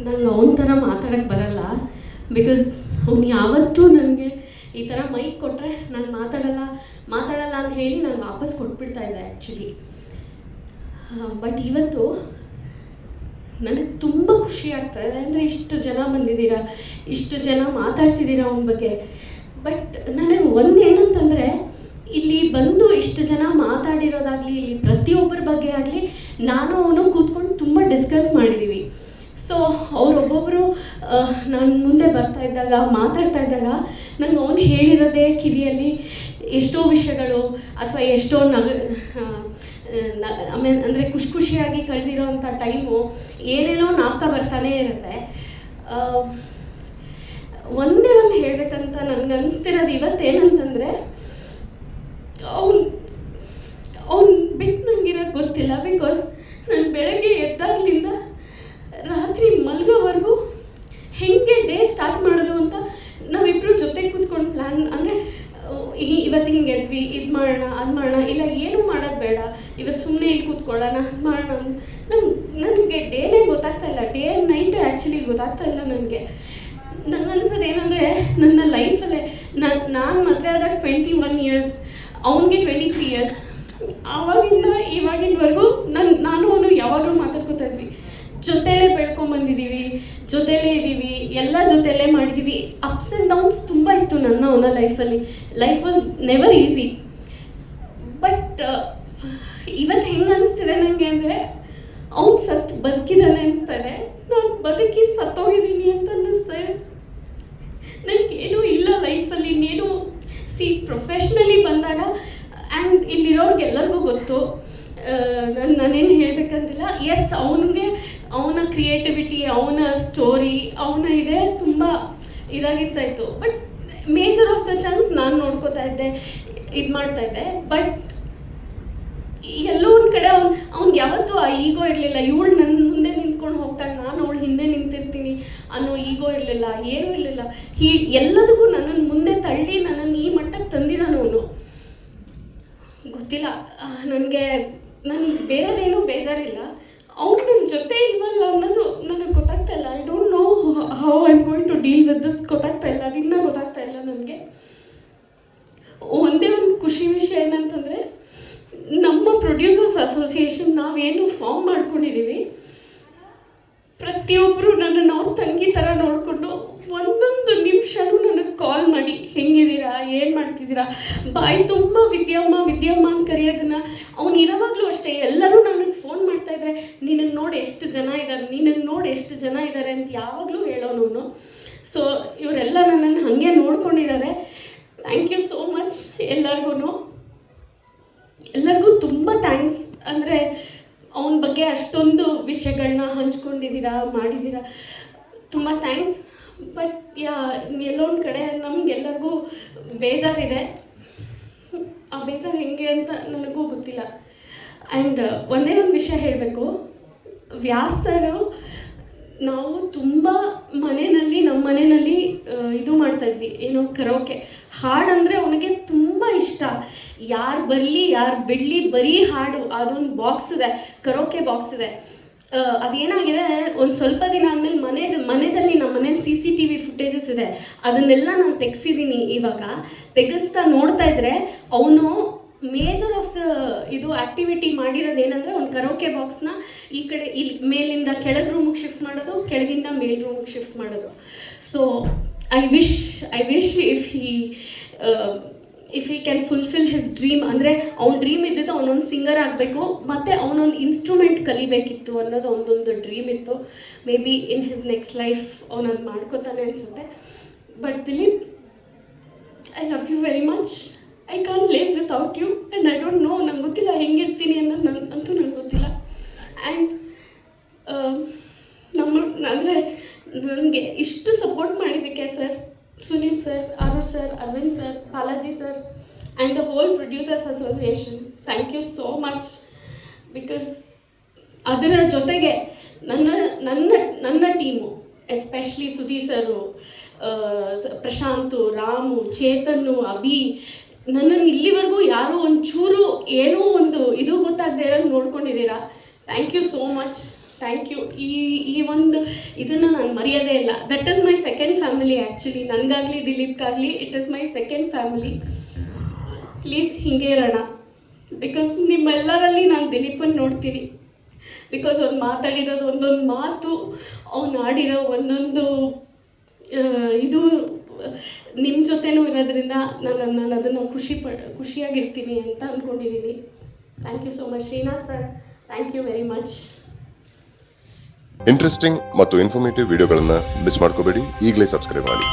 ನಂಗೆ ಅವನ ಥರ ಮಾತಾಡೋಕ್ಕೆ ಬರಲ್ಲ. ಬಿಕಾಸ್ ಅವ್ನು ಯಾವತ್ತೂ ನನಗೆ ಈ ಥರ ಮೈಕ್ ಕೊಟ್ಟರೆ ನಾನು ಮಾತಾಡಲ್ಲ ಅಂತ ಹೇಳಿ ನಾನು ವಾಪಸ್ ಕೊಟ್ಬಿಡ್ತಾ ಇದ್ದೆ ಆ್ಯಕ್ಚುಲಿ. ಬಟ್ ಇವತ್ತು ನನಗೆ ತುಂಬ ಖುಷಿ ಆಗ್ತಾಯಿದೆ. ಅಂದರೆ ಇಷ್ಟು ಜನ ಬಂದಿದ್ದೀರಾ, ಇಷ್ಟು ಜನ ಮಾತಾಡ್ತಿದ್ದೀರಾ ಅವನ ಬಗ್ಗೆ. ಬಟ್ ನನಗೆ ಒಂದೇನಂತಂದರೆ, ಇಲ್ಲಿ ಬಂದು ಇಷ್ಟು ಜನ ಮಾತಾಡಿರೋದಾಗಲಿ, ಇಲ್ಲಿ ಪ್ರತಿಯೊಬ್ಬರ ಬಗ್ಗೆ ಆಗಲಿ ನಾನು ಅವನು ಕೂತ್ಕೊಂಡು ತುಂಬ ಡಿಸ್ಕಸ್ ಮಾಡಿದ್ದೀವಿ. ಸೊ ಅವರೊಬ್ಬೊಬ್ಬರು ನಾನು ಮುಂದೆ ಮಾತಾಡ್ತಾ ಇದ್ದಾಗ ನಂಗೆ ಅವ್ನು ಹೇಳಿರೋದೇ ಕಿವಿಯಲ್ಲಿ ಎಷ್ಟೋ ವಿಷಯಗಳು, ಅಥವಾ ಎಷ್ಟೋ ಆಮೇಲೆ ಅಂದರೆ ಖುಷಿಯಾಗಿ ಕಳೆದಿರೋ ಅಂಥ ಟೈಮು ಏನೇನೋ ನಾಪ್ಕ ಬರ್ತಾನೇ ಇರುತ್ತೆ. ಒಂದೇ ಒಂದು ಹೇಳಬೇಕಂತ ನನಗೆ ಅನಿಸ್ತಿರೋದು ಇವತ್ತೇನಂತಂದರೆ, ಅವ್ನು ಬಿಟ್ಟು ನನಗಿರೋಕ್ಕೆ ಗೊತ್ತಿಲ್ಲ. ಬಿಕಾಸ್ ನಾನು ಬೆಳಗ್ಗೆ ಎದ್ದಾಗಲಿಂದ ರಾತ್ರಿ ಮಲ್ಗೋವರೆಗೂ ಹೇಗೆ ಡೇ ಸ್ಟಾರ್ಟ್ ಮಾಡೋದು ಅಂತ ನಾವಿಬ್ಬರು ಜೊತೆಗೆ ಕೂತ್ಕೊಂಡು ಪ್ಲ್ಯಾನ್, ಅಂದರೆ ಇವತ್ತು ಹಿಂಗೆ ಎದ್ವಿ, ಇದು ಮಾಡೋಣ ಅದು ಮಾಡೋಣ, ಇಲ್ಲ ಏನೂ ಮಾಡೋದು ಬೇಡ, ಇವತ್ತು ಸುಮ್ಮನೆ ಇಲ್ಲಿ ಕೂತ್ಕೊಳ್ಳೋಣ ಅದು ಮಾಡೋಣ ಅಂತ ನನಗೆ ಡೇನೇ ಗೊತ್ತಾಗ್ತಾ ಇಲ್ಲ. ಡೇ ಆ್ಯಂಡ್ ನೈಟ್ ಆ್ಯಕ್ಚುಲಿ ಗೊತ್ತಾಗ್ತಾ ಇಲ್ಲ ನನಗೆ. ನನಗನ್ಸೋದು ಏನಂದರೆ, ನನ್ನ ಲೈಫಲ್ಲೇ ನಾನು ಮದುವೆ ಆದಾಗ 21 years, ಅವನಿಗೆ 23 years. ಆವಾಗಿಂದ ಇವಾಗಿನವರೆಗೂ ನಾನು ಅವನು ಯಾವಾಗಲೂ ಮಾತಾಡ್ಕೊತಾ ಇದ್ವಿ, ಜೊತೆಲೇ ಬೆಳ್ಕೊಂಬಂದಿದ್ದೀವಿ, ಜೊತೆಲೇ ಇದ್ದೀವಿ, ಎಲ್ಲ ಜೊತೆಲೇ ಮಾಡಿದ್ದೀವಿ. ಅಪ್ಸ್ ಆ್ಯಂಡ್ ಡೌನ್ಸ್ ತುಂಬ ಇತ್ತು ಅವನ ಲೈಫಲ್ಲಿ. Life was never easy. But ಇವತ್ತು ಹೆಂಗೆ ಅನಿಸ್ತಿದೆ ನನಗೆ ಅಂದರೆ, ಅವ್ನು ಬದುಕಿದ್ದಾನೆ ಅನಿಸ್ತಾ ಇದೆ, ನಾನು ಬದುಕಿ ಸತ್ತೋಗಿದ್ದೀನಿ ಅಂತ ಅನ್ನಿಸ್ತಾ ಇದೆ. ನನಗೇನೂ ಇಲ್ಲ ಲೈಫಲ್ಲಿ, ಇನ್ನೇನು ಪ್ರೊಫೆಷ್ನಲಿ ಬಂದಾಗ, ಆ್ಯಂಡ್ ಇಲ್ಲಿರೋರ್ಗೆಲ್ಲರಿಗೂ ಗೊತ್ತು, ನಾನೇನು ಹೇಳಬೇಕಂತಿಲ್ಲ. ಎಸ್, ಅವನ ಕ್ರಿಯೇಟಿವಿಟಿ, ಅವನ ಸ್ಟೋರಿ, ಅವನ ಇದೆ ತುಂಬ ಇದಾಗಿರ್ತಾಯಿತ್ತು. But major of the chunk ನಾನು ನೋಡ್ಕೋತಾ ಇದ್ದೆ, ಇದು ಮಾಡ್ತಾಯಿದ್ದೆ. ಬಟ್ ಎಲ್ಲೋ ಒಂದು ಕಡೆ ಅವ್ನಿಗೆ ಯಾವತ್ತೂ ಆ ಈಗೋ ಇರಲಿಲ್ಲ. ಇವಳು ನನ್ನ ಮುಂದೆ ನಿಂತ್ಕೊಂಡು ಹೋಗ್ತಾಳೆ, ನಾನು ಅವಳು ಹಿಂದೆ ನಿಂತಿರ್ತೀನಿ ಅನ್ನೋ ಈಗೋ ಇರಲಿಲ್ಲ, ಏನೂ ಇರಲಿಲ್ಲ. ಎಲ್ಲದಕ್ಕೂ ನನ್ನನ್ನು ಮುಂದೆ ತಳ್ಳಿ ನನ್ನನ್ನು ಈ ಮಟ್ಟಕ್ಕೆ ತಂದಿದ್ದಾನೆ ಅವನು. ಗೊತ್ತಿಲ್ಲ, ನನಗೆ ಬೇರೆದೇನೂ ಬೇಜಾರಿಲ್ಲ. ಅವ್ನು ನನ್ನ ಜೊತೆ ಇಲ್ವಲ್ಲ ಅನ್ನೋದು ನನಗೆ ಗೊತ್ತಾಗ್ತಾ ಇಲ್ಲ. I don't know how I am going to deal with this. ಗೊತ್ತಾಗ್ತಾ ಇಲ್ಲ, ಅದಿನ್ನೂ ಗೊತ್ತಾಗ್ತಾ ಇಲ್ಲ ನನಗೆ. ಒಂದೇ ಒಂದು ಖುಷಿ ವಿಷಯ ಏನಂತಂದರೆ, ನಮ್ಮ ಪ್ರೊಡ್ಯೂಸರ್ಸ್ ಅಸೋಸಿಯೇಷನ್ ನಾವೇನು ಫಾರ್ಮ್ ಮಾಡ್ಕೊಂಡಿದ್ದೀವಿ, ಪ್ರತಿಯೊಬ್ಬರು ನನ್ನನ್ನು ಅವ್ರ ತಂಗಿ ಥರ ನೋಡಿಕೊಂಡು ಒಂದೊಂದು ನಿಮಿಷನೂ ನನಗೆ ಕಾಲ್ ಮಾಡಿ, ಹೆಂಗಿದ್ದೀರಾ, ಏನು ಮಾಡ್ತಿದ್ದೀರಾ, ಬಾಯಿ ತುಂಬ ವಿದ್ಯಮ್ಮ ಅಂತ ಕರೆಯೋದನ್ನು. ಅವ್ನು ಇರೋವಾಗಲೂ ಅಷ್ಟೇ, ಎಲ್ಲರೂ ನನಗೆ ಫೋನ್ ಮಾಡ್ತಾಯಿದ್ರೆ, ನಿನಗೆ ನೋಡಿ ಎಷ್ಟು ಜನ ಇದ್ದಾರೆ ಅಂತ ಯಾವಾಗಲೂ ಹೇಳೋನು. ಸೊ ಇವರೆಲ್ಲ ನನ್ನನ್ನು ಹಾಗೆ ನೋಡ್ಕೊಂಡಿದ್ದಾರೆ. ಥ್ಯಾಂಕ್ ಯು ಸೋ ಮಚ್ ಎಲ್ಲರಿಗೂ ತುಂಬ ಥ್ಯಾಂಕ್ಸ್. ಅಂದರೆ ಅವನ ಬಗ್ಗೆ ಅಷ್ಟೊಂದು ವಿಷಯಗಳನ್ನ ಹಂಚ್ಕೊಂಡಿದ್ದೀರಾ, ಮಾಡಿದ್ದೀರಾ, ತುಂಬ ಥ್ಯಾಂಕ್ಸ್. ಬಟ್ ಎಲ್ಲೊಂದು ಕಡೆ ನಮಗೆಲ್ಲರಿಗೂ ಬೇಜಾರಿದೆ. ಆ ಬೇಜಾರು ಹೆಂಗೆ ಅಂತ ನನಗೂ ಗೊತ್ತಿಲ್ಲ. ಆ್ಯಂಡ್ ಒಂದೇ ಒಂದು ವಿಷಯ ಹೇಳಬೇಕು, ವ್ಯಾಸರು ನಾವು ತುಂಬ ನಮ್ಮ ಮನೆಯಲ್ಲಿ ಇದು ಮಾಡ್ತಾಯಿದ್ವಿ, ಏನೋ ಕರೋಕೆ ಹಾಡಂದರೆ ಅವನಿಗೆ ತುಂಬ ಇಷ್ಟ. ಯಾರು ಬರಲಿ ಯಾರು ಬಿಡಲಿ ಬರೀ ಹಾಡು, ಅದೊಂದು ಬಾಕ್ಸ್ ಇದೆ, ಕರೋಕೆ ಬಾಕ್ಸ್ ಇದೆ. ಅದೇನಾಗಿದೆ, ಒಂದು ಸ್ವಲ್ಪ ದಿನ ಆದಮೇಲೆ ಮನೆಯಲ್ಲಿ ನಮ್ಮ ಮನೇಲಿ CCTV ಫುಟೇಜಸ್ ಇದೆ, ಅದನ್ನೆಲ್ಲ ನಾನು ತೆಗೆಸಿದ್ದೀನಿ. ಇವಾಗ ತೆಗೆಸ್ತಾ ನೋಡ್ತಾ ಇದ್ರೆ ಅವನು ಮೇಜರ್ ಆಫ್ ದ ಇದು ಆ್ಯಕ್ಟಿವಿಟಿ ಮಾಡಿರೋದೇನೆಂದರೆ, ಒಂದು ಕರೋಕೆ ಬಾಕ್ಸ್ನ ಈ ಕಡೆ ಇಲ್ಲಿ ಮೇಲಿಂದ ಕೆಳಗೆ ರೂಮಿಗೆ ಶಿಫ್ಟ್ ಮಾಡೋದು, ಕೆಳಗಿಂದ ಮೇಲ್ ರೂಮಿಗೆ ಶಿಫ್ಟ್ ಮಾಡೋದು. So I wish if he can fulfil his dream. ಅಂದರೆ ಅವ್ನ ಡ್ರೀಮ್ ಇದ್ದಿದ್ದು ಅವನೊಂದು ಸಿಂಗರ್ ಆಗಬೇಕು, ಮತ್ತು ಅವನೊಂದು ಇನ್ಸ್ಟ್ರೂಮೆಂಟ್ ಕಲಿಬೇಕಿತ್ತು ಅನ್ನೋದು ಒಂದೊಂದು ಡ್ರೀಮ್ ಇತ್ತು. Maybe in his next life ಅವನದು ಮಾಡ್ಕೋತಾನೆ ಅನಿಸುತ್ತೆ. But Dileep, I love you very much. I can't live without you, and I don't know, ನಂಗೆ ಗೊತ್ತಿಲ್ಲ ಹೆಂಗಿರ್ತೀನಿ ಅನ್ನೋದು ನಂಗೆ ಗೊತ್ತಿಲ್ಲ. ಆ್ಯಂಡ್ ಅಂದರೆ ನನಗೆ ಇಷ್ಟು ಸಪೋರ್ಟ್ ಮಾಡಿದ್ದಕ್ಕೆ sir, Sunil sir, Arun sir, Aravind sir, Balaji sir, and the whole producers association, thank you so much. Because ಅದರ ಜೊತೆಗೆ ನನ್ನ team, especially Sudhir sir, Prashanth, Ramu, Chetan, Abhi, ನನ್ನನ್ನು ಇಲ್ಲಿವರೆಗೂ ಯಾರೋ ಒಂಚೂರು ಏನೋ ಒಂದು ಇದು ಗೊತ್ತಾಗದೆ ಇರೋದು ನೋಡ್ಕೊಂಡಿದ್ದೀರಾ. Thank you so much. Thank you. ಈ ಒಂದು ಇದನ್ನು ನಾನು ಮರೆಯೋದೇ ಇಲ್ಲ. That is my second family actually. ನನಗಾಗಲಿ ದಿಲೀಪ್ಗಾಗಲಿ it is my second family. Please ಹಿಂಗೆ ಇರೋಣ. ಬಿಕಾಸ್ ನಿಮ್ಮೆಲ್ಲರಲ್ಲಿ ನಾನು ದಿಲೀಪನ್ನು ನೋಡ್ತೀನಿ. ಬಿಕಾಸ್ ಅವ್ನು ಮಾತಾಡಿರೋದು ಒಂದೊಂದು ಮಾತು, ಅವ್ನು ಆಡಿರೋ ಒಂದೊಂದು ಇದು ನಿಮ್ಮ ಜೊತೆನೂ ಇರೋದ್ರಿಂದ ನಾನು ಅದನ್ನು ಖುಷಿಯಾಗಿರ್ತೀನಿ ಅಂತ ಅಂದ್ಕೊಂಡಿದ್ದೀನಿ. Thank you so much Srinath sir. Thank you very much. Interesting ಮತ್ತು ಇನ್ಫಾರ್ಮೇಟಿವ್ ವಿಡಿಯೋಗಳನ್ನು ಮಿಸ್ ಮಾಡ್ಕೋಬೇಡಿ. ಈಗಲೇ ಸಬ್ಸ್ಕ್ರೈಬ್ ಮಾಡಿ.